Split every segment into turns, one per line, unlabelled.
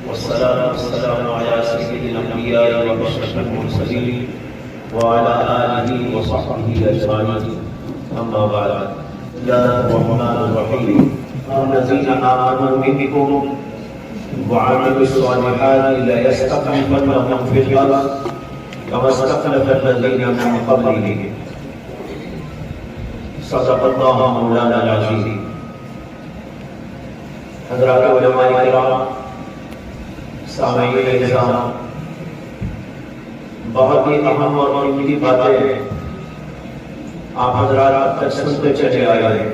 والصلاة والسلام على سيد الأنبياء وأشرف المرسلين وعلى آله وصحبه أجمعين. أما بعد. يا الرحمن الرحيم الذين آمنوا منكم وعملوا الصالحات ليستخلفنهم في الأرض كما استخلف الذين من قبلهم. صدق الله مولانا العظيم. حضرات علماء کرام، سامعین نظام، بہت ہی اہم اور قیمتی باتیں آپ حضرات اب تک سنتے چلے آئے ہیں.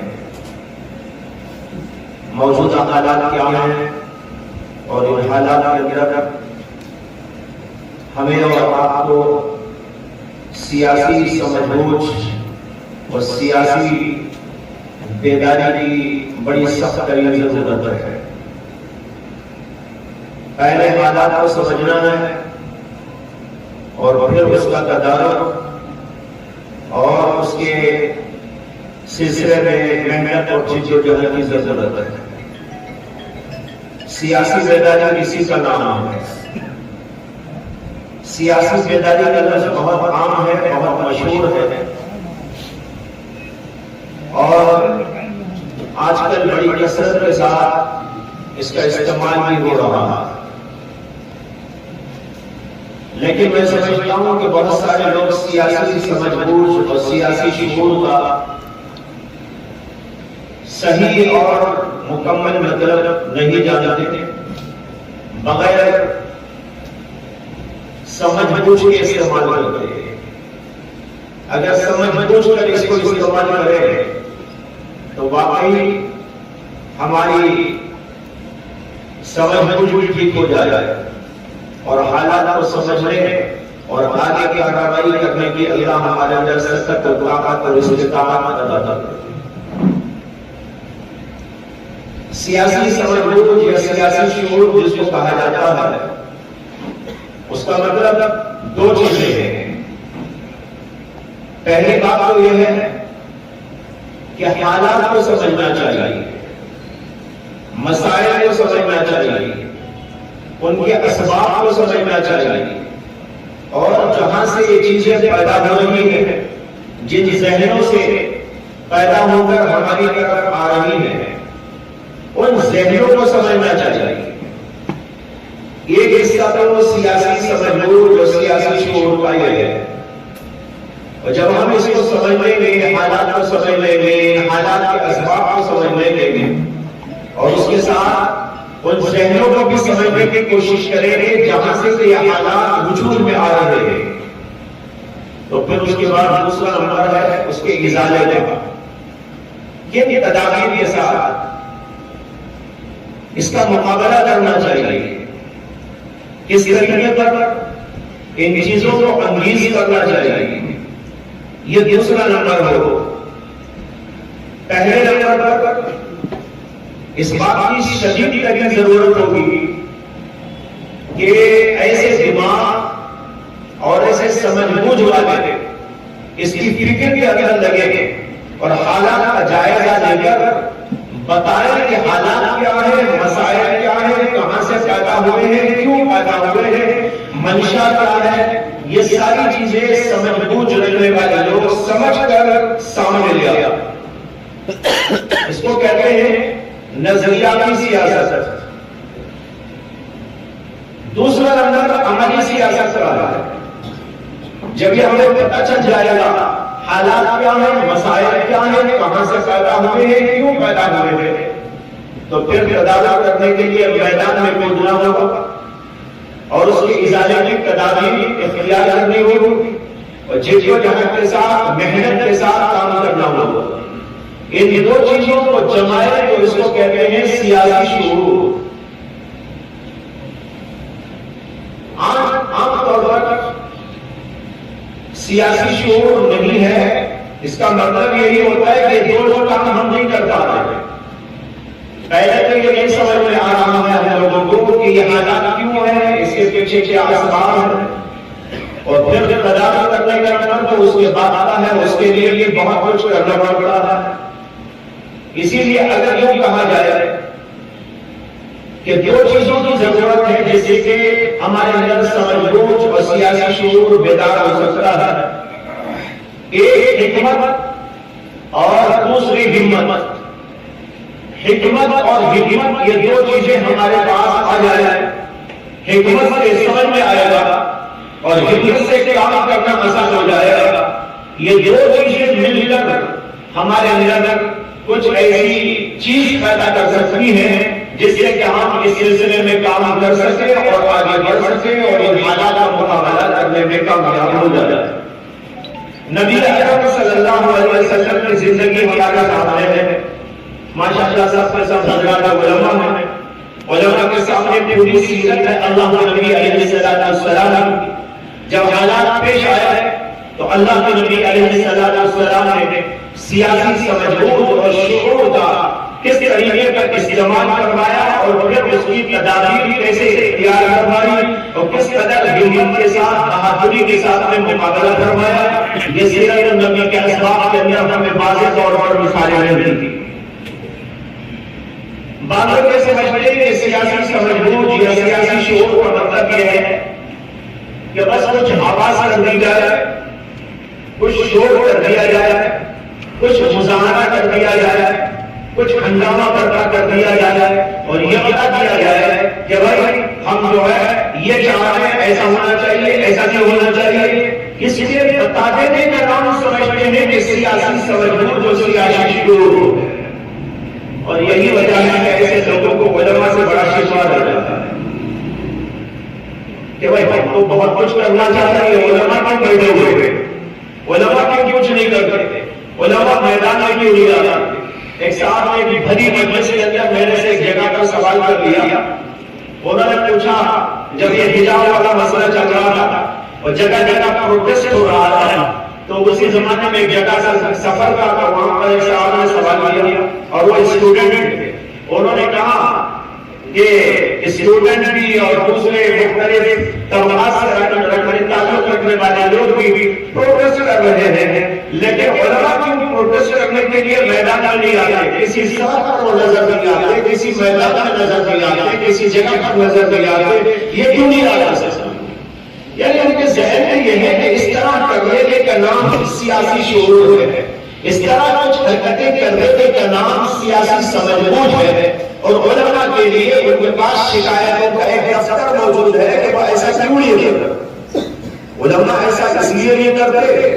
موجودہ حالات کیا ہیں اور ان حالات کے اندر ہمیں اور آپ کو سیاسی سمجھ بوجھ اور سیاسی بیداری کی بڑی سخت ترین ضرورت ہے. پہلے حالات کو سمجھنا ہے اور پھر اس کا تدارک اور اس کے سلسلے میں محنت اور جدوجہد کی ضرورت ہے. سیاسی بیداری کسی کا نام ہے. سیاسی بیداری کا لفظ بہت عام ہے، بہت مشہور ہے، اور آج کل بڑی کثرت کے ساتھ اس کا استعمال بھی ہو رہا ہے. لیکن میں سمجھتا ہوں کہ بہت سارے لوگ سیاسی سمجھ بوجھ اور سیاسی شعور کا صحیح اور مکمل مطلب نہیں جانتے، بغیر سمجھ بوجھ کے استعمال کرتے ہیں. اگر سمجھ بوجھ کر اس کو استعمال کریں تو واقعی ہماری سمجھ بوجھ ٹھیک ہو جائے اور حالات کو سمجھنے اور آگے کی کارروائی کرنے کی اللہ ہمارے اندر سخت طاقت اور استقامت عطا کرے. سیاسی سمجھ بوجھ یا سیاسی شعور جس کو کہا جاتا ہے، اس کا مطلب دو چیزیں ہیں. پہلی بات تو یہ ہے کہ حالات کو سمجھنا چاہیے، مسائل کو سمجھنا چاہیے، ان کے اسباب کو سمجھنا چاہیے، اور جہاں سے یہ چیزیں پیدا ہو رہی ہیں، جن ذہنوں سے پیدا ہو کر ہماری طرف آ رہی ہیں، ان ذہنوں کو سمجھنا چاہیے. ایک حصہ تو سیاسی سمجھ بوجھ اور سیاسی شعور کا یہ ہے. اور جب ہم اس کو سمجھ لیں گے، حالات کو سمجھ لیں گے، حالات کے اسباب کو سمجھ لیں گے، اور اس کے ساتھ ان ذہنوں کو بھی سمجھنے کی کوشش کریں گے جہاں سے یہ حالات وجود میں آ رہے ہیں، تو پھر اس کے بعد دوسرا نمبر ہے اس کے ازالے کا. کن تدابیر کے ساتھ اس کا مقابلہ کرنا چاہیے، کس طریقے پر ان چیزوں کو انگیز کرنا چاہیے، یہ دوسرا نمبر ہو. پہلے نمبر پر اس بات کی شدید ترین ضرورت ہوگی کہ ایسے دماغ اور ایسے سمجھ بوجھ والے اس کی فکر کے اندر لگے اور حالات کا جائزہ لے کر بتائیں کہ حالات کیا ہے، مسائل کیا ہے، کہاں سے پیدا ہوئے ہیں، کیوں پیدا ہوئے ہیں، منشا کیا ہے. یہ ساری چیزیں سمجھ بوجھ رکھنے والے لوگ سمجھ کر سامنے لے آیا. اس کو کہتے ہیں نظریاتی سیاست. دوسرا نمبر عملی سیاست کا ہے. جب یہ ہمیں پتہ چل جائے گا حالات کیا ہیں، مسائل کیا ہیں، کہاں سے پیدا ہوئے ہیں، کیوں پیدا ہوئے ہیں، تو پھر تدابیر کرنے کے لیے میدان میں کودنا ہوگا اور اس کی ازالے کی تدابیر اختیار کرنی ہوگی اور جدوجہد کے ساتھ محنت کے ساتھ کام کرنا ہوگا. ان دو چیزوں کو جمائے تو اس کو کہتے ہیں سیاسی شعور. عام طور پر سیاسی شعور نہیں ہے، اس کا مطلب یہی ہوتا ہے کہ دو کام ہم نہیں کر پا رہے. پہلے تو یہ نہیں سمجھ میں آ رہا ہے ہم لوگوں کو کہ یہ حالات کیوں ہیں، اس کے پیچھے کیا اسباب ہیں، اور پھر تدابیر کرنے کا نمبر تو اس کے بعد آتا ہے. اس کے لیے بھی بہت کچھ کرنا پڑتا ہے. اسی لیے اگر یوں کہا جائے کہ دو چیزوں کی ضرورت ہے جس سے ہمارے اندر سمجھ بوجھ اور سیاسی شعور بیدار ہو سکتا ہے۔ ایک حکمت اور دوسری ہمت۔ حکمت اور ہمت یہ دو چیزیں ہمارے پاس آ جائے، حکمت سے سمجھ میں آئے گا اور حکمت سے کام کرنا آسان ہو جائے گا۔ یہ دو چیزیں مل کر ہمارے اندر کچھ ایسی چیز پیدا کر سکتی ہیں جس سے کہ ہم اس سلسلے میں کام کر سکیں اور آگے بڑھ سکیں اور ان حالات کا مقابلہ کرنے میں کامیاب ہو جائے۔ نبی اکرم صلی اللہ علیہ وسلم کی زندگی ہمارے سامنے ہے، ماشاءاللہ سب کے سب حضرات علماء ہیں، علماء کے سامنے پوری سیرت ہے اللہ کے نبی علیہ السلام کی۔ جب حالات پیش آئے تو اللہ کے نبی علیہ السلام نے سیاسی سمجھ بوجھ اور شعور کا کس طریقے کا استعمال کروایا اور پھر اس کی تدابیر کیسے اختیار کروائی اور کس قدر ہمت کے ساتھ بہادری کے ساتھ میں مقابلہ کروایا، یہ سیرت نبی کے اسباب کے اندر ہمیں واضح طور پر مثالیں ملتی ہیں۔ بعض لوگ یہ سمجھتے ہیں کہ سیاسی سمجھ بوجھ یا سیاسی شعور کا مطلب یہ ہے کہ بس کچھ آواز کر دی جائے، کچھ شور کر دیا جائے، کچھ مظاہرہ کر دیا جائے، کچھ ہنگامہ کر دیا جائے اور یہ بتا دیا جائے کہ بھائی ہم جو ہے یہ چاہ رہے ہیں، ایسا ہونا چاہیے، ایسا نہیں ہونا چاہیے۔ اس لیے بتا دینے کا نام سمجھتے ہیں کہ سیاسی سمجھ بوجھ اور سیاسی شعور، اور یہی وجہ ہے کہ ایسے لوگوں کو علماء سے بڑا شکوہ آ جاتا ہے کہ بھائی ہم تو بہت کچھ کرنا چاہتے ہیں، علماء کیوں بیٹھے ہوئے، علماء کیوں کچھ نہیں کرتے، علماء میدان میں کیوں نہیں آتے۔ ایک صاحب نے بھی بھری مجلس کے اندر میرے سے ایک جگہ پر سوال کر لیا، انہوں نے پوچھا جب یہ حجاب والا مسئلہ چل رہا تھا اور جگہ جگہ پروٹیسٹ ہو رہا تھا تو اسی زمانے میں ایک جگہ سے سفر کا تھا، وہاں پر ایک صاحب نے سوال کیا اور وہ اسٹوڈنٹ تھے، انہوں نے کہا کہ اسٹوڈنٹ بھی اور دوسرے مختلف طبقات سے تعلق رکھنے والے لوگ بھی پروٹیسٹ کر رہے ہیں، لیکن علماء کیوں پروٹیسٹ کرنے کے لیے میدان میں نہیں آتے، کسی سڑک پر نظر نہیں آتے، کسی میدان میں نظر نہیں آتے، کسی جگہ پر نظر نہیں آتے، یہ کیوں نہیں آتا؟ یعنی ان کے ذہن میں یہ ہے کہ اس طرح کرنے کا نام سیاسی شعور ہے، اس طرح کچھ حرکتیں کرنے کا نام سیاسی سمجھ بوجھ ہے، اور علماء کے لیے ان کے پاس شکایتوں کا ایک دفتر موجود ہے کہ وہ ایسا کیوں نہیں کرتے۔ علماء ایسا اس لیے نہیں کرتے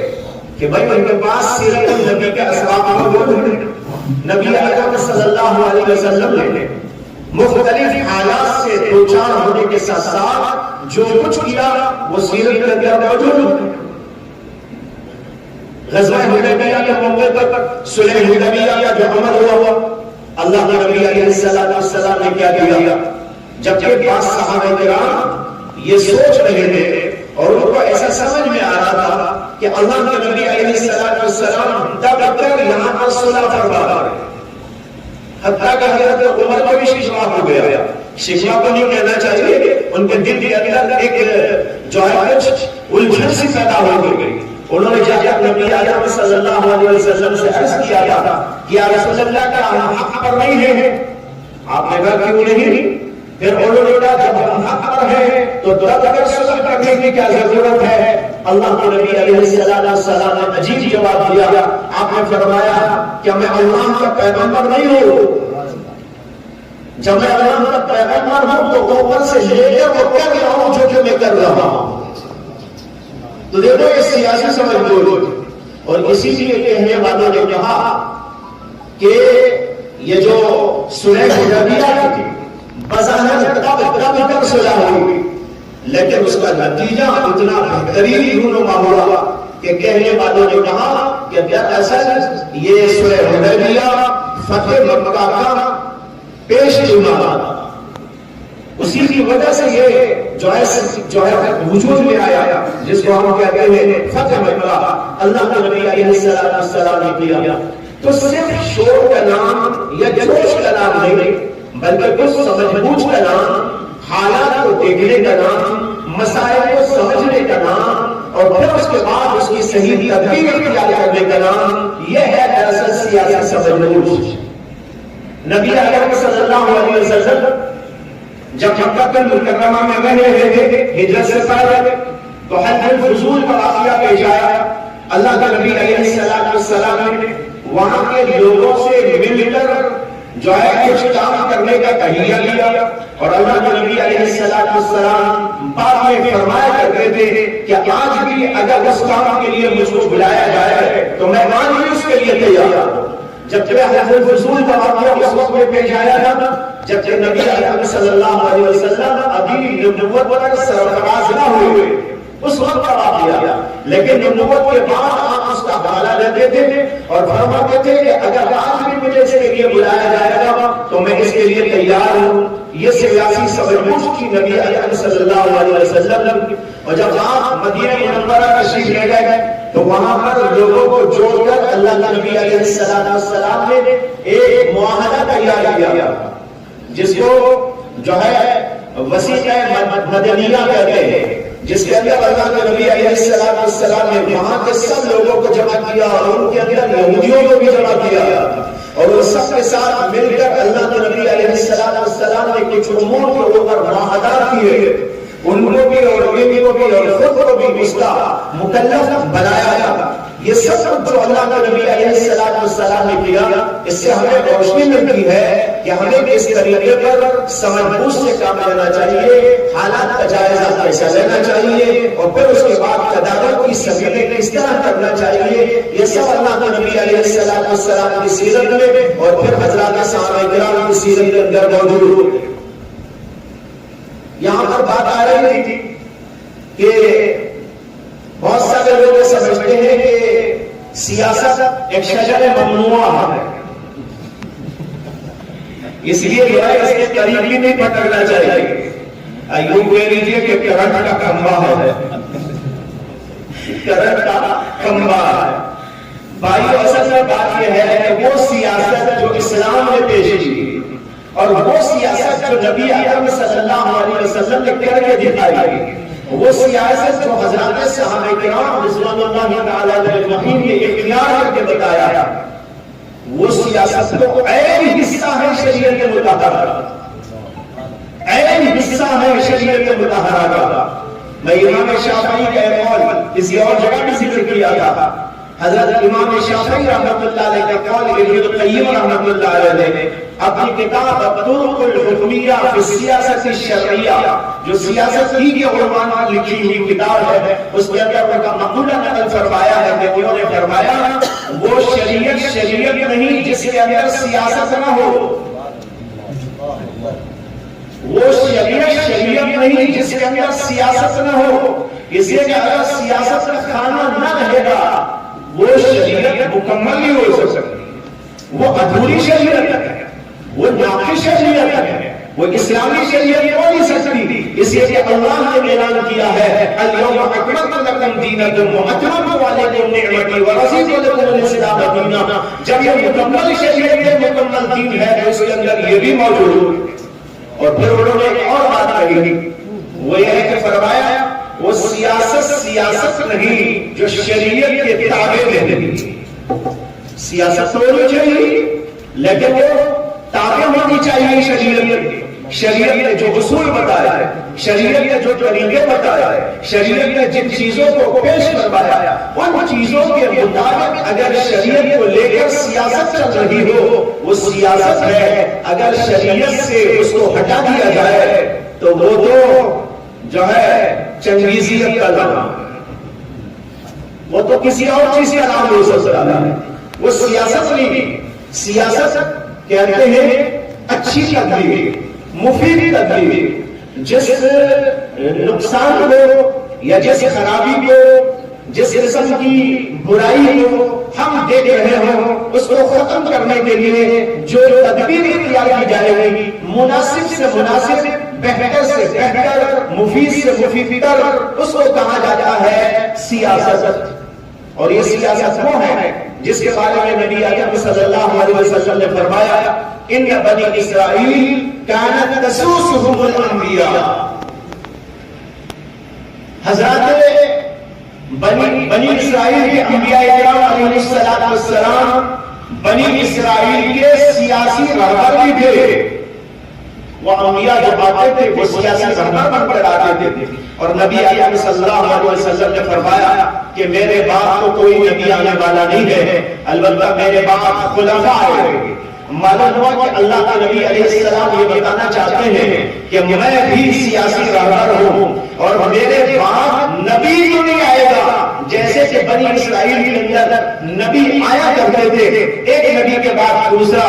کہ بھائی ان کے پاس سیرت النبی کے اسباب موجود ہیں۔ نبی اکرم صلی اللہ علیہ وسلم نے مختلف حالات سے دوچار ہونے کے ساتھ ساتھ جو کچھ کیا وہ سیرت کے اندر موجود ہے۔ غزوہ حدیبیہ کے موقع پر صلح حدیبیہ کا جو عمل ہوا، اللہ کے نبی علیہ السلام نے کیا کیا؟ جبکہ بعض صحابہ کرام یہ سوچ رہے تھے اور ان کو ایسا سمجھ میں آ رہا تھا کہ اللہ کے نبی علیہ السلام دب کر یہاں پر صلح فرما رہے ہیں، حتیٰ کہ حضرت عمر کو بھی شکوہ ہو گیا۔ شکوہ کو نہیں کہنا چاہیے، ان کے دل کے اندر ایک جو ہے الجھن سی پیدا ہو گئی۔ انہوں نے جا کے نبی اکرم صلی اللہ علیہ وسلم سے عرض کیا تھا کہ یا رسول اللہ کا ہم حق پر نہیں ہیں؟ آپ نے کہا کیوں نہیں؟ پھر انہوں نے کہا جب ہم حق پر ہیں تو دب کر صلح کرنے کی کیا ضرورت ہے؟ اللہ کے نبی علیہ السلام نے عجیب جواب دیا، آپ نے فرمایا کہ میں اللہ کا پیغمبر نہیں ہوں، جب میں اللہ کا پیغمبر ہوں تو اوپر سے لے کر وہ کر رہا ہوں جو کہ میں کر رہا ہوں۔ تو دیکھو یہ سیاسی سمجھ بوجھ، اور اسی لیے کہنے والوں نے کہا کہ یہ جو صلح حدیبیہ تھی بظاہر تب صلح ہوئی، لیکن اس کا نتیجہ اتنا بہترین رونما ہوا کہ کہنے والوں نے کہا کہ دراصل یہ صلح حدیبیہ فتح مکہ کا پیش نما، اسی کی وجہ سے یہ جو ہے وجود میں آیا جس کو ہم کہتے ہیں فتح مکہ، اللہ کے نبی علیہ السلام نے کیا۔ تو صرف شور کا نام یا جوش کا نام نہیں، بلکہ کچھ سمجھ بوجھ کا نام، حالات کو دیکھنے کا نام، مسائل کو سمجھنے کا نام، اور پھر اس کے بعد اس کی صحیح تدبیر اختیار کرنے کا نام، یہ ہے دراصل سیاسی سمجھ بوجھ۔ نبی اکرم صلی اللہ علیہ وسلم جب مکہ مکرمہ میں رہے ہوئے تھے ہجرت سے پہلے تو حج الفضول کا واقعہ پیش آیا. اللہ کے نبی علیہ السلام نے وہاں کے لوگوں سے مل کر جو ہے کچھ کام کرنے کا تہیہ کیا اور اللہ کے نبی علیہ السلام بعد میں فرمایا کرتے تھے کہ آج بھی اگر اس کام کے لیے مجھ کو بلایا جائے تو میں آج بھی اس کے لیے تیار ہوں. جب حج الفضول کا واقعہ اس وقت میں پیش آیا تھا جب نبی اکرم صلی اللہ علیہ وسلم ابھی نبوت پر سرفراز نہ ہوئے اس وقت کا واقعہ. لیکن نبوت کے بعد آپ اس کا حوالہ لیتے تھے اور فرماتے تھے کہ اگر آج بھی مجھے اس کے لیے بلایا جائے گا تو میں اس کے لیے تیار ہوں. یہ سیاسی سمجھ بوجھ کی نبی اکرم صلی اللہ علیہ وسلم. اور جب آپ مدینہ منورہ تشریف لے گئے تو وہاں پر لوگوں کو جوڑ کر اللہ کے نبی علیہ السلام نے ایک معاہدہ تیار کیا جس کو جو ہے وسیقہ مدنیہ کہتے ہیں، جس کے اندر اللہ کے نبی علیہ السلام نے وہاں کے سب لوگوں کو جمع کیا اور ان کے اندر یہودیوں کو بھی جمع کیا اور وہ سب کے ساتھ مل کر اللہ کے نبی علیہ السلام نے کچھ امور کے اوپر معاہدات کیے. ان کو بھی اور ان کو بھی اور خود کو بھی اس کا مکلف بنایا گیا. یہ سب جو اللہ کے نبی علیہ السلام نے کیا اس سے ہمیں روشنی ملتی ہے کہ ہمیں کس طریقے پر سمجھ بوجھ سے کام لینا چاہیے، حالات کا جائزہ کیسا لینا چاہیے اور پھر اس کے بعد تدابیر کی سبیلیں کس طرح کرنا چاہیے. یہ سب اللہ کے نبی علیہ السلام کی سیرت میں اور پھر حضرات صحابہ کرام کی سیرت کے اندر موجود ہے. یہاں پر بات آ رہی تھی کہ بہت سارے لوگ سمجھتے ہیں کہ سیاست ایک شجر ممنوع ہے، اس لیے اس کے قریب بھی نہیں پکڑنا چاہیے. یوں کہہ لیجیے کہ کرنٹ کا کھمبا ہے، کرنٹ کا کھمبا ہے. بھائی اصل میں بات یہ ہے کہ وہ سیاست جو اسلام نے پیش کی اور وہ سیاست جو نبی اکرم صلی اللہ علیہ وسلم نے کر کے دکھائی، وہ سیاست جو حضرات صحابہ کرام رضوان اللہ تعالی علیہم نے اختیار کر کے بتایا، وہ سیاست تو عین حصہ ہے شریعت مطہرہ، عین حصہ ہے شریعت مطہرہ کا. میں امام شافعی کا ایک قول کسی اور جگہ بھی ذکر کیا تھا. حضرت امام شافعی رحمۃ اللہ علیہ کا قول ابن القیم رحمۃ اللہ علیہ نے اپنی کتاب الطرق الحکمیہ فی السیاست الشرعیہ جو سیاست کی علماء نے لکھی ہوئی کتاب ہے اس کے اندر ان کا مقولہ نقل فرمایا ہے کہ انہوں نے فرمایا وہ شریعت نہیں جس کے اندر سیاست نہ ہو، وہ شریعت نہیں جس کے اندر سیاست نہ ہو. اس لیے کہ اگر سیاست کا کھانا نہ رہے گا وہ شریعت مکمل نہیں ہو سکتی، وہ ادھوری شریعت ہے، وہ ناقص شریعت ہے، وہ اسلامی شریعت ہو نہیں سکتی. اس لیے کہ اللہ نے اعلان کیا ہے الیوم اکملت لکم دینکم واتممت علیکم نعمتی ورضیت لکم الاسلام دینا. جب یہ مکمل شریعت ہے، مکمل دین ہے تو اس کے اندر یہ بھی موجود ہے. اور پھر انہوں نے ایک اور بات کہی، وہ یہ ہے کہ فرمایا وہ سیاست نہیں جو شریعت کے تابع نہیں. سیاست ہونی چاہیے لیکن وہ تابع ہونی چاہیے شریعت نے جو اصول بتایا ہے، شریعت نے جو طریقے بتایا ہے، شریعت نے جن چیزوں کو پیش کروایا ان چیزوں کے مطابق اگر شریعت کو لے کر سیاست چل رہی ہو وہ سیاست ہے. اگر شریعت سے اس کو ہٹا دیا جائے تو وہ تو جو ہے چنگیزیت کا نام، وہ تو کسی اور چیز کا نام ہو سکتا ہے، وہ سیاست نہیں. سیاست کہتے ہیں اچھی تدبیر، مفید تدبیر، جس نقصان کو یا جس خرابی کو، جس قسم کی برائی کو ہم دیکھ رہے ہوں اس کو ختم کرنے کے لیے جو تدبیر اختیار کی جائے گی، مناسب سے مناسب، بہتر سے بہتر، مفید سے مفید تر، اس کو کہا جاتا ہے سیاست. اور یہ سیاست وہ ہے جس کے بارے میں نبی اکرم صلی اللہ علیہ وسلم نے فرمایا ان بنی اسرائیل کانت تسوسهم الانبیاء. حضرات بنی اسرائیل کے انبیاء کرام علیہ السلام بنی اسرائیل کے سیاسی رہبر بھی تھے. وہ انبیاء جو آتے تھے وہ سیاسی رہبر بن کر آتے تھے، اور نبی اکرم صلی اللہ علیہ وسلم نے فرمایا کہ میرے بعد تو کوئی نبی آنے والا نہیں ہے، البتہ میرے بعد خلفاء آئیں گے۔ معلوم ہوا کہ اللہ کے نبی علیہ السلام یہ بتانا چاہتے ہیں کہ میں بھی سیاسی رہبر ہوں، اور میرے بعد نبی تو نہیں آئے گا جیسے کہ بنی اسرائیل کے اندر نبی آیا کرتے تھے، ایک نبی کے بعد دوسرا،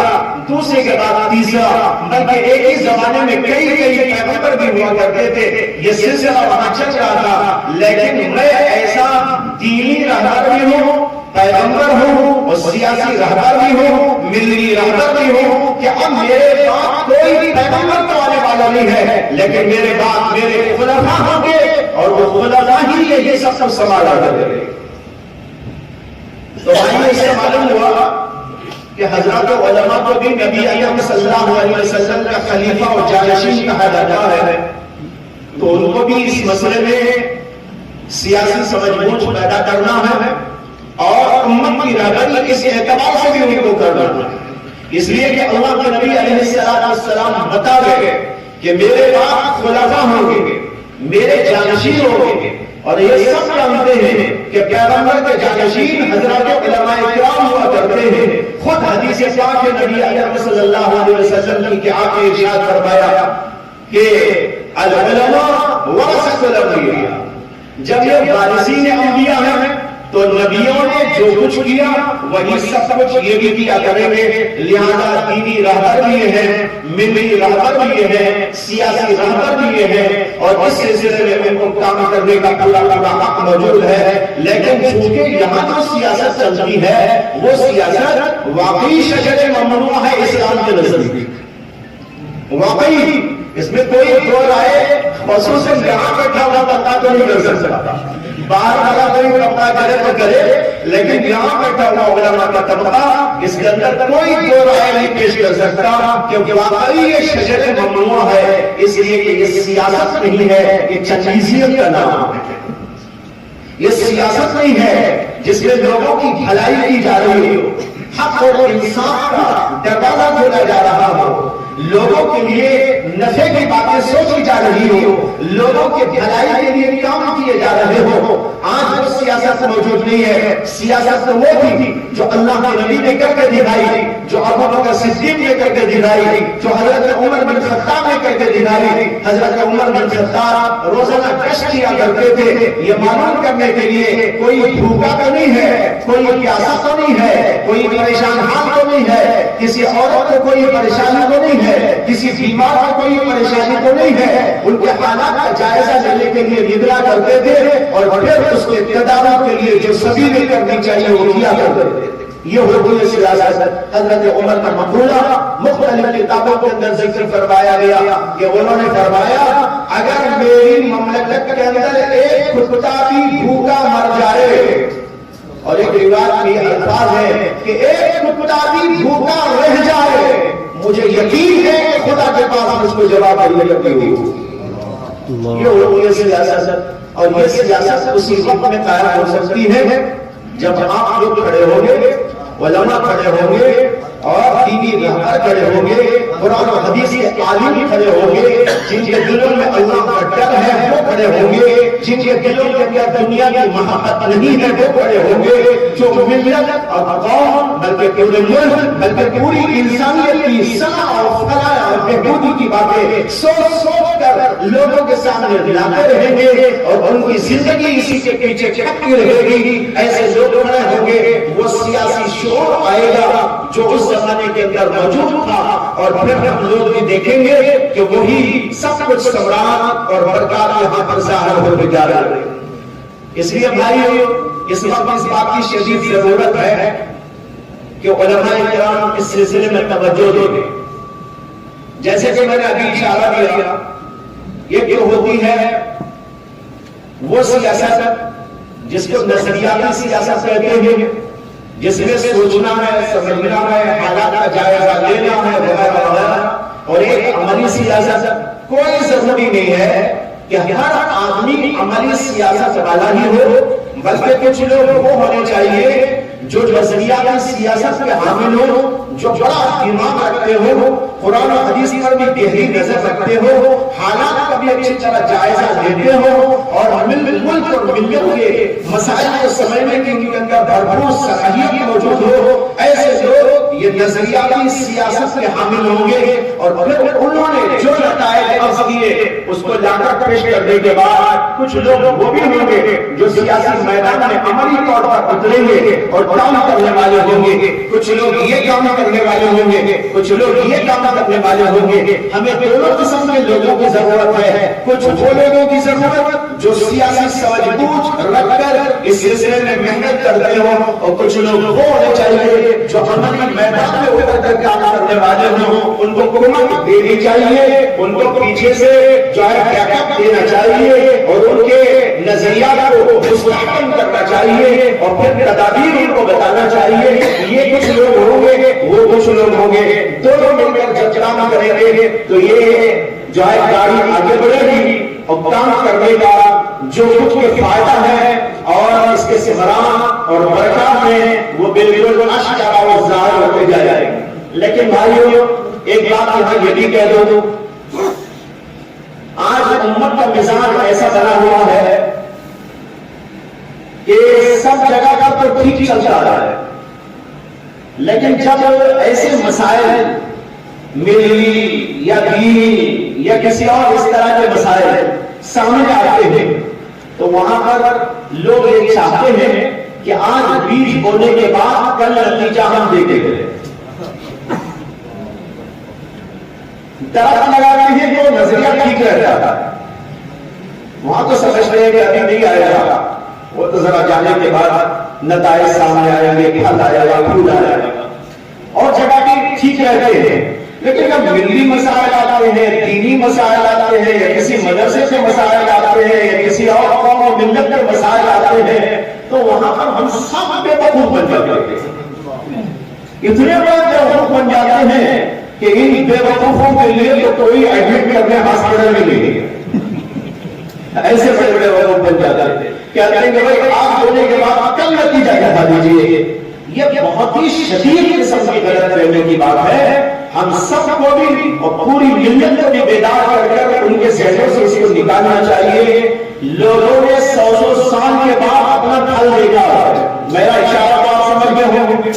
دوسرے کے بعد تیسرا، بلکہ ایک ہی زمانے میں کئی پیغمبر بھی ہوا کرتے تھے، یہ سلسلہ وہاں چل رہا تھا۔ لیکن میں ایسا دینی رہبر بھی ہوں، پیغمبر ہوں، اور سیاسی رہبر بھی ہوں، ملی رہبر بھی ہوں، کہ اب میرے بعد کوئی بھی پیغمبر تو آنے والا نہیں ہے، لیکن میرے بعد میرے خلفاء ہوں گے، اور وہ خلفاء ہی یہ سب سنبھالا کریں گے۔ تو بھائی اس سے معلوم ہوا کہ حضرات علماء کو بھی نبی اکرم صلی اللہ علیہ وسلم کا خلیفہ اور جانشین کہا جاتا ہے، تو ان کو بھی اس مسئلے میں سیاسی سمجھ بوجھ پیدا کرنا ہے، اور امت کی رہبری اس اعتبار سے بھی ان کو کرنا ہے، اس لیے کہ اللہ کے نبی علیہ السلام بتا گئے کہ میرے بعد خلفاء ہوں گے، میرے جانشین ہوں گے، اور یہ سب جانتے ہیں کہ پیغمبر کے جانشین حضرات علماء کرام ہوا کرتے ہیں۔ خود حدیث پاک میں نبی اکرم صلی اللہ علیہ وسلم کی آپ نے ارشاد فرمایا کہ العلماء ورثۃ الانبیاء، جب یہ وارثین انبیاء ہیں تو نبیوں نے جو کچھ کیا وہی سب کچھ یہ بھی کیا کریں گے، لہذا دینی رہبر بھی یہ ہیں، ملی رہبر بھی یہ ہیں، سیاسی رہبر بھی یہ ہیں، اور اس سلسلے میں ان کو کام کرنے کا پورا حق موجود ہے۔ لیکن چونکہ یہاں جو سیاست چلتی ہے وہ سیاست واقعی شجر ممنوع ہے اسلام کے نزدیک، واقعی اس میں کوئی دو رائے خصوصاً یہاں بیٹھا ہوا طبقہ تو نہیں کر سکتا، باہر والا کوئی طبقہ کرے تو کرے، لیکن یہاں بیٹھا ہوا علماء کا طبقہ اس کے اندر کوئی دو رائے نہیں پیش کر سکتا، کیونکہ واقعی یہ شجر ممنوع ہے، اس لیے کہ یہ سیاست نہیں ہے، یہ چنگیزیت کا نام ہے، یہ سیاست نہیں ہے جس میں لوگوں کی بھلائی کی جا رہی ہو، حق اور انصاف کا دروازہ کھولا جا رہا ہو، لوگوں کے لیے نفع کی باتیں سوچی جا رہی ہو، لوگوں کے بھلائی کے لیے کام کیے جا رہے ہو۔ آج وہ سیاست موجود نہیں ہے، سیاست تو وہ تھی جو اللہ کے نبی نے کر کے دکھائی، جو ابو بکر صدیق نے کر کے دکھائی، جو حضرت عمر بن خطاب نے کر کے دکھائی۔ حضرت عمر بن خطاب روزانہ گشت کیا کرتے تھے یہ معلوم کرنے کے لیے کوئی بھوکا تو نہیں ہے، کوئی پیاسا تو نہیں ہے، کوئی پریشان حال تو نہیں ہے، کسی عورت کو کوئی پریشانی تو نہیں ہے، کسی بیمار کو کوئی پریشانی تو نہیں ہے، ان کے حالات کا جائزہ لینے کے لیے نگراں کرتے تھے، اور پھر اس کے تدابیر کے لیے جو سبیلیں کرنی چاہیے وہ کیا کرتے تھے۔ یہ حکم سیاست حضرت عمر کا مقولہ مختلف کتابوں کے اندر ذکر فرمایا گیا کہ انہوں نے فرمایا اگر میری مملکت کے اندر ایک کتا بھی بھوکا مر جائے، اور ایک روایت میں الفاظ ہے کہ ایک کتا بھی بھوکا رہ جائے، مجھے یقین ہے کہ خدا کے پاس مجھ کو جواب ہوگی۔ یہ ہوگی سیاست، اور یہ سیاست اسی وقت میں قائم ہو سکتی ہے جب آپ لوگ کھڑے ہوں گے، علماء کھڑے ہوں گے، اور دینی رہبر کھڑے ہوں گے، قرآن و حدیث کے عالم کھڑے ہوں گے، جن کے دلوں میں اللہ کا ڈر ہے وہ کھڑے ہوں گے، جن کے دلوں کے اندر دنیا کی محبت نہیں ہے وہ کھڑے ہوں گے، جو ملت اور قوم بلکہ پورے ملک بلکہ پوری انسانیت کی صلاح اور فلاح اور بہبودی کی باتیں سوچ کر لوگوں کے سامنے لاتے رہیں گے، اور ان کی زندگی اسی کے پیچھے چپکی رہے گی۔ ایسے لوگ کھڑے ہوں گے، وہ سیاسی شعور آئے گا جو اس زمانے کے اندر موجود تھا، اور پھر ہم لوگ بھی دیکھیں گے کہ وہی سب کچھ سمراٹ اور برکات یہاں پر ظاہر ہوتے جا رہے ہیں۔ اس لیے بھائیو اس وقت اس بات کی شدید ضرورت ہے کہ علماء کرام اس سلسلے میں توجہ دیں۔ جیسے کہ میں نے ابھی اشارہ کیا، یہ جو ہوتی ہے وہ سیاست جس کو نظریاتی سیاست کہتے ہیں، جس میں سوچنا ہے، سمجھنا ہے، حالات کا جائزہ لینا ہے وغیرہ وغیرہ، اور ایک عملی سیاست۔ کوئی ضروری نہیں ہے کہ ہر آدمی عملی سیاست والا ہی ہو، بلکہ کچھ لوگ وہ ہونے چاہیے جو نظریہ کی سیاست کے حامل ہو، جو بڑا دماغ رکھتے ہو، قرآن و حدیث پر بھی گہری نظر رکھتے ہو، حالات کا بھی اچھی طرح جائزہ لیتے ہو اور ملک اور ملت کے مسائل کو سمجھنے کی ان کے اندر بھرپور صلاحیت موجود ہو، ایسے لوگ یہ نظریاتی سیاست کے حامل ہوں گے اور پھر انہوں نے جو نتائج عرض کیے اس کو لا کر پیش کرنے کے بعد کچھ لوگ وہ بھی ہوں گے جو سیاسی میدان میں عملی طور پر اتریں گے اور کام کرنے والے ہوں گے، کچھ لوگ یہ کام کرنے والے ہوں گے، کچھ لوگ یہ کام کرنے والے ہوں گے۔ ہمیں دونوں قسم کے لوگوں کی ضرورت ہے، کچھ وہ لوگوں کی ضرورت جو سیاسی سمجھ بوجھ رکھ کر اس سلسلے میں محنت کرتے ہوں، اور کچھ لوگ وہ ہونے چاہیے جو عملی میدان میں اتر کر کام کرنے والے ہوں، ان کو حکومت دینی چاہیے، ان کو پیچھے سے جو ہے بیک اپ دینا چاہیے اور ان کے نظریات کو مستحکم کرنا چاہیے اور پھر تدابیر ان کو بتانا چاہیے۔ یہ کچھ لوگ ہوں گے، وہ کچھ لوگ ہوں گے، دونوں مل کر جب کام کریں گے تو یہ جو ہے گاڑی آگے بڑھے گی اور کام کرنے کا جو کچھ کے فائدہ ہے اور اس کے ثمرات اور برکات میں وہ بالکل اشکارا و ظاہر ہوتے جائے گا۔ لیکن بھائیو ایک بات یہاں یہ بھی کہہ دو، آج امت کا مزاج ایسا بنا ہوا ہے کہ سب جگہ کا تو ٹھیک چلتا رہا ہے، لیکن جب ایسے مسائل ملی یا دینی یا کسی اور اس طرح کے مسائل سامنے آتے ہیں تو وہاں پر لوگ یہ چاہتے ہیں کہ آج بیج بونے کے بعد کل نتیجہ ہم دیکھتے ہیں۔ درخت لگاتے ہیں تو نظریہ ٹھیک رہتا ہے، وہاں تو سمجھتے ہیں کہ ابھی نہیں آئے گا، وہ تو ذرا جانے کے بعد نتائج سامنے آئیں گے، پھل آئے گا، پھول آئے گا، اور جگہ بھی ٹھیک رہتے ہیں۔ لیکن جب ملی مسائل آتے ہیں، دینی مسائل آتے ہیں، یا کسی مدرسے کے مسائل آتے ہیں، یا کسی اور قوم و ملت کے مسائل آتے ہیں تو وہاں پر ہم سب بے وقوف بن جاتے ہیں، اتنے بڑے بے وقوف بن جاتے ہیں کہ ان بے وقوفوں کے لیے تو کوئی ایڈمٹ کرنے ہاسپٹل میں نہیں ہے، ایسے بڑے بڑے وقوف بن جاتے ہیں۔ کہتے ہیں کہ بھائی آپ ہونے کے بعد کل نتیجہ دکھا دیجیے، یہ بہت ہی شدید قسم کی غلط فہمی کی بات ہے۔ ہم سب کو بھی اور پوری ملت کو بھی بیدار کر کر ان کے ذہنوں سے اس کو نکالنا چاہیے۔ لوگوں نے 100 سال کے بعد اپنا پھل دیکھا ہے، میرا اشارہ تو آپ سمجھ گئے ہوں گے،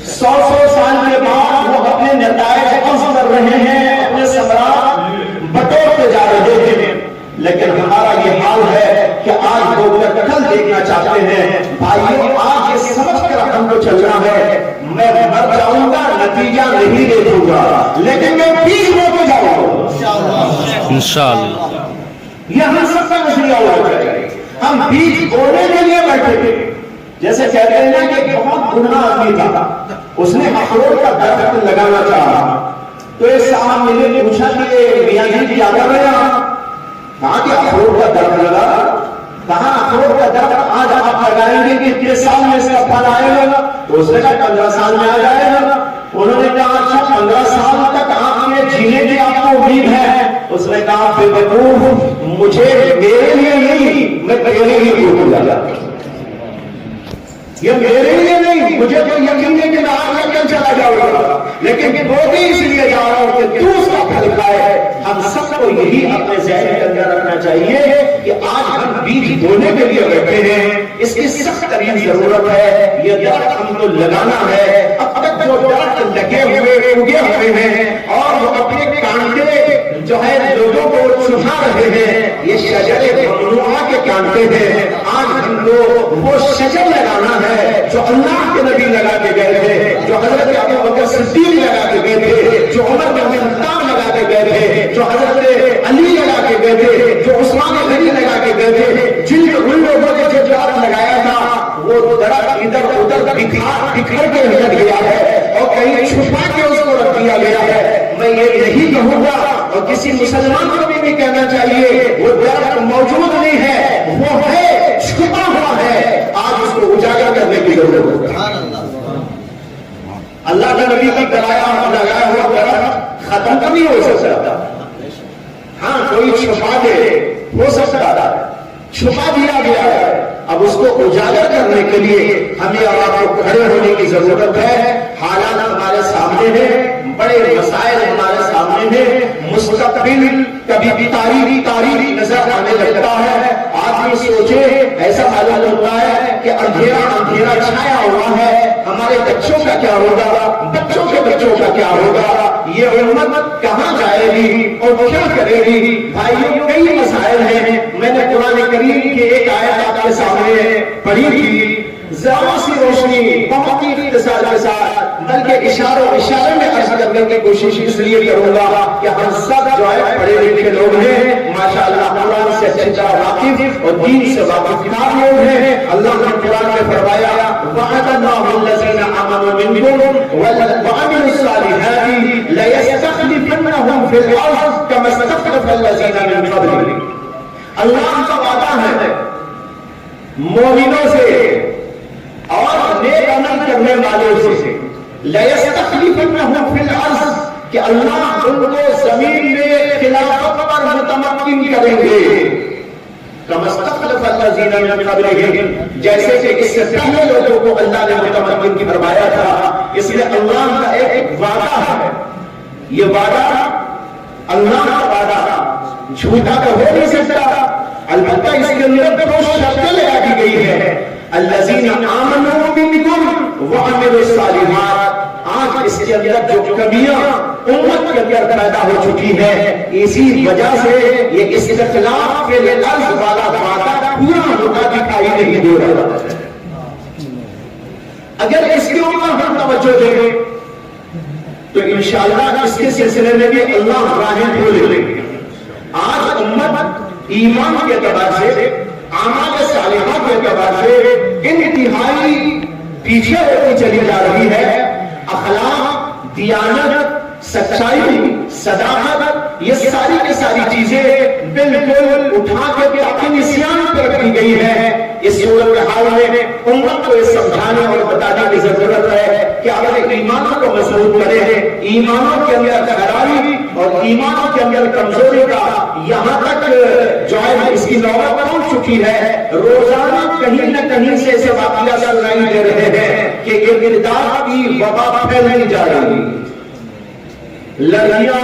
100 سال کے بعد وہ اپنے نتائج حاصل کر رہے ہیں، اپنے ثمرات بٹورتے جا رہے ہیں، لیکن ہمارا یہ حال ہے کہ آج وہ کل دیکھنا چاہتے ہیں۔ بھائیوں آج یہ سمجھ کر ہم کو چلنا ہے، میں مر جاؤں گا نتیجہ نہیں دیکھوں گا، لیکن میں بیج بو کے جاؤں گا انشاءاللہ۔ یہ ہم سب کا نظریہ ہونا چاہیے، ہم بیج بونے کے لیے بیٹھے تھے۔ جیسے کہتے ہیں نا کہ بہت گناہ آدمی تھا، اس نے اخروٹ کا درخت لگانا چاہا تو ایک صاحب نے پوچھا کہ میاں جی کیا کر رہے ہیں؟ کہاں کہ اخروٹ کا درخت لگا، کہاں اخروٹ کا درخت آج آپ لگائیں گے کہ کتنے سال میں اس کا پھل آئے گا؟ تو اس نے کہا 15 سال میں آ جائے گا۔ انہوں نے کہا اچھا 15 سال تک آپ کے جینے کی آپ کو امید ہے؟ اس نے کہا بے وقوف، مجھے میرے لیے نہیں، میں تیرے لیے ہو جاتا، یہ میرے لیے نہیں، مجھے تو یقین ہے کہ میں آج کل چلا جاؤں گا، لیکن وہ بھی اس لیے جا رہا ہوں کہ تو اس کا پھل کھائے۔ ہم سب کو یہی اپنے ذہن کے اندر رکھنا چاہیے کہ آج ہم بیج بونے کے لیے بیٹھے ہیں، اس کی سخت ترین ضرورت ہے، یہ درخت ہم کو لگانا ہے۔ اب تک جو درخت لگے ہوئے اگے ہوئے ہیں اور وہ اپنے کانٹے جو ہے لوگوں کو چھپا رہے ہیں، یہ شجر ممنوعہ کے کانٹے ہیں۔ آج ہم کو وہ شجر لگانا ہے جو اللہ کے نبی لگا کے گئے تھے، جو حضرت ابو بکر صدیق لگا کے گئے تھے، جو عمر بن خطاب لگا کے گئے تھے، جو حضرت علی لگا کے گئے تھے، جو عثمان غنی لگا کے گئے تھے، جن لوگوں نے جو درخت لگایا تھا وہ درخت ادھر ادھر بکھر کے رکھ گیا ہے اور کہیں چھپا کے اس کو رکھ دیا گیا ہے۔ میں یہ نہیں کہوں گا اور کسی مسلمان کو بھی کہنا چاہیے وہ درخت موجود نہیں ہے، وہ ہے، چھپا ہوا ہے، آج اس کو اجاگر کرنے کی ضرورت ہے۔ اللہ کا نبی کا لگایا ہوا درخت ختم تو نہیں ہو سکتا، ہاں کوئی چھپا دے ہو سکتا ہے، چھپا دیا گیا ہے۔ اب اس کو اجاگر کرنے کے لیے ہمیں اور آپ کو کھڑے ہونے کی ضرورت ہے. حالات ہمارے سامنے ہیں, بڑے مسائل ہمارے سامنے ہیں, مستقبل کبھی بھی تاریخی نظر آنے لگتا ہے. آدمی سوچے, ایسا معلوم ہوتا ہے کہ اندھیرا چھایا ہوا ہے, ہمارے بچوں کا کیا ہوگا, بچوں کے بچوں کا کیا ہوگا, یہ امت کہاں جائے گی اور کیا کرے گی. بھائیوں, کئی مسائل ہیں. میں نے قرآن کریم کی ایک آیت آپ کے سامنے پڑھی تھی, ذرا سی روشنی بہت ہی اختصار کے ساتھ, بلکہ اشارے میں عرض کرنے کی کوشش اس لیے کروں گا کہ ہم سب جو ہے پڑھے لکھے لوگ ہیں, ماشاءاللہ قرآن سے اچھی طرح واقف اور دین سے واقف لوگ ہیں. اللہ نے قرآن میں فرمایا وعد اللہ الذین آمنوا منکم وعملوا الصالحات لیستخلفنہم فی الارض کما استخلف الذین من قبلہم. اللہ کا وعدہ ہے مومنوں سے اور نیک عمل کرنے والوں سے, لَيَسْتَخْلِفَنَّهُمْ فِي الْأَرْضِ, کہ اللہ ان کو زمین میں خلافت پر متمکن کریں گے. كَمَا اسْتَخْلَفَ الَّذِينَ مِن قَبْلِهِمْ, جیسے کہ اس سے پہلے لوگوں کو اللہ نے متمکن کی فرمایا تھا. اس لیے اللہ کا ایک وعدہ ہے, یہ وعدہ اللہ کا وعدہ جھوٹا تو ہو نہیں سکتا. البتہ اس کے اندر دو شرطیں لگا دی گئی ہے, الذین آمنوا منکم وعملوا الصالحات. آج اس کے اندر جو کمیاں امت کے اندر پیدا ہو چکی ہے, اسی وجہ سے یہ استخلاف فی الارض والا وعدہ پورا ہوتا دکھائی نہیں دے رہا. اگر اس کے اوپر ہم توجہ دیں تو انشاءاللہ اس کے سلسلے میں بھی اللہ راہیں کھولے گے. آج امت ایمان کے اعتبار سے, اعمال صالحہ کے اعتبار سے انتہائی پیچھے ہوتی چلی جا رہی ہے. اخلاق, دیانت, سچائی, صداقت, یہ ساری کی ساری چیزیں بالکل اٹھا کے نسیان پر رکھی گئی ہے. اس صورتحال میں امت کو یہ سمجھانے اور بتانے کی ضرورت ہے کہ اگر ایمانوں کو مضبوط کرے ہیں, ایمانوں کے اندر خرابی اور ایمانوں کے اندر کمزوری کا یہاں تک جو ہے اس کی نوبت پہنچ چکی ہے. روزانہ کہیں نہ کہیں سے ایسے واقعات سنائی دے رہے ہیں کہ ارتداد کی وبا پھیلنے جا رہی ہے, لڑکیاں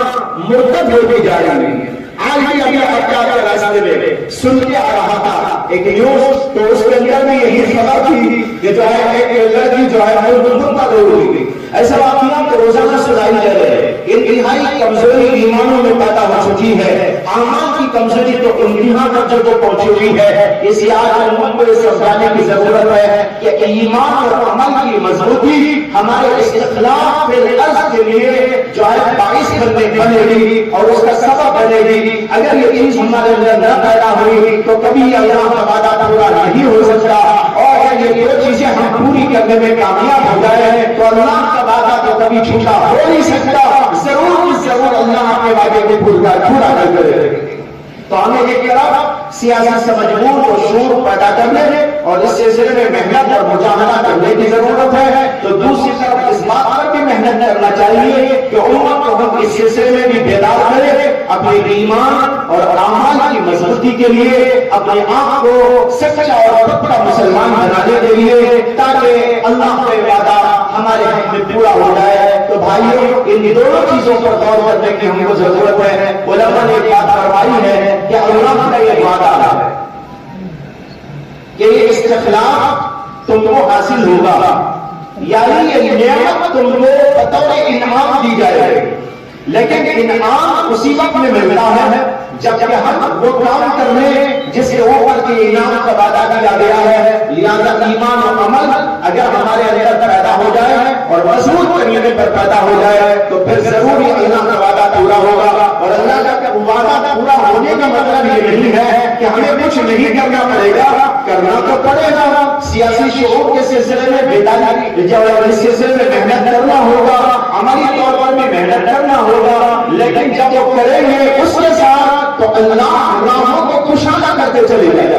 مرتد ہوتی جا رہی ہیں. آج بھی ابھی آپ کے راستے میں سن کے آ رہا تھا ایک نیوز, تو اس کے اندر بھی یہی خبر تھی کہ جو ہے ایک لڑکی جو ہے مرتد ہو گئی. ایسا واقعات روزانہ سنائی دے رہے ہیں. انتہائی کمزوری ایمانوں میں پیدا ہو چکی ہے. اعمال کی کمزوری تو انتہا درجے کو پہنچی ہوئی ہے. اس لیے آج امت کو یہ سمجھانے کی ضرورت ہے کہ ایمان اور عمل کی مضبوطی ہمارے استخلاف فی الارض کے لیے جو ہے باعث بنے گی اور اس کا سبب بنے گی. اگر یہ چیز ہمارے اندر نہ پیدا ہوئی تو کبھی اللہ کا وعدہ پورا نہیں ہو سکتا. اور اگر یہ دو چیزیں ہم پوری کرنے میں کامیاب ہو جائے تو اللہ کا وعدہ تو کبھی جھوٹا ہو نہیں سکتا. ضرور اللہ اپنے وعدے کو پورا کر کرے. تو ہمیں ایک طرف سیاست سے مجبور اور شعور پیدا کرنے اور اس سلسلے میں محنت اور مجاہدہ کرنے کی ضرورت ہے. تو دوسری طرف اس بات پر بھی محنت کرنا چاہیے کہ امت کو ہم اس سلسلے میں بھی بیدار کریں, اپنے ایمان اور اعمال کی مضبوطی کے لیے, اپنے آپ کو سچا اور پکا مسلمان بنانے کے لیے, تاکہ اللہ کا وعدہ ہمارے حق میں پورا ہو جائے. تو بھائیوں, ان دونوں چیزوں پر غور کرنے کی ہم کو ضرورت ہے. علماء نے ایک بات فرمائی ہے کہ اللہ کا یہ وعدہ ہے کہ یہ استخلاف تم کو حاصل ہوگا, یعنی یہ نعمت تم کو بطور انعام دی جائے گی. لیکن انعام اسی وقت میں ملتا ہے جبکہ ہم وہ کام کر لیں جس کے اوپر کے انعام کا وعدہ کیا گیا ہے. لہذا ایمان اور عمل اگر ہمارے اندر پیدا ہو جائے اور مضبوط طریقے پر پیدا ہو جائے تو پھر ضرور ہی اللہ کا وعدہ پورا ہوگا. اور اللہ کا وعدہ پورا ہونے کا مطلب یہ نہیں ہے کہ ہمیں کچھ نہیں کرنا پڑے گا, کرنا تو پڑے گا. سیاسی شعور کے سلسلے میں بیداری, اس سلسلے میں محنت کرنا ہوگا, عملی طور پر بھی محنت کرنا ہوگا. لیکن جب وہ کریں گے اس کے ساتھ تو اللہ راہوں کو کشادہ کرتے چلے جائے گا,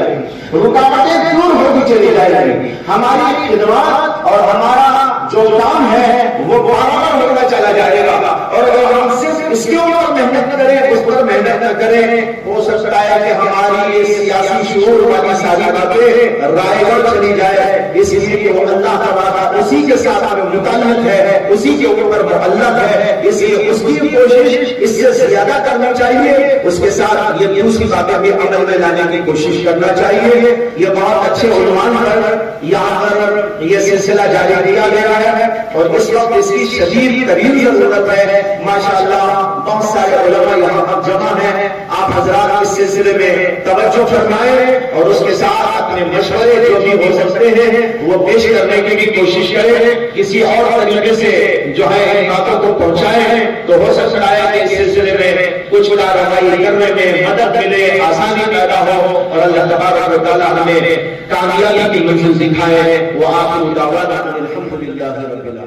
رکاوٹیں دور ہوتی چلی جائے گی. ہماری خدمات اور ہمارا جو کام ہے وہ برابر ہوتا چلا جائے گا. اور اگر ہم صرف اس کے اوپر محنت کریں، اس پر محنت نہ کریں، ہو سکتا ہے کہ ہماری یہ سیاسی شعور والی ساری باتیں رائے گڑھ چلی جائے، اس لیے کہ وہ اللہ تعالیٰ اسی کے ساتھ متعلق ہے، اسی کے اوپر معلق ہے، اس لیے اس کی کوشش اس سے زیادہ کرنا چاہیے، اس کے ساتھ یہ دوسری باتیں بھی عمل میں لانے کی کوشش کرنا چاہیے۔ یہ بہت اچھے عنوان پر یہاں پر یہ سلسلہ جاری کیا گیا ہے، اور اس وقت اس کی شدید ترین ضرورت ہے۔ ماشاءاللہ بہت سارے علماء یہاں پر جمع ہیں، آپ حضرات اس سلسلے میں توجہ فرمائیں اور اس کے ساتھ اپنے مشورے جو بھی ہو سکتے ہیں وہ پیش کرنے کی بھی کوشش کریں، کسی اور طریقے سے جو ہے ان باتوں کو پہنچائے ہیں تو ہو سکتا ہے کہ اس سلسلے میں کچھ کارروائی کرنے میں مدد ملے، آسانی پیدا ہو، اور اللہ تبارک و تعالی ہمیں کامیابی کی منزل دکھائے۔ وآخر دعوانا الحمدللہ رب العالمین۔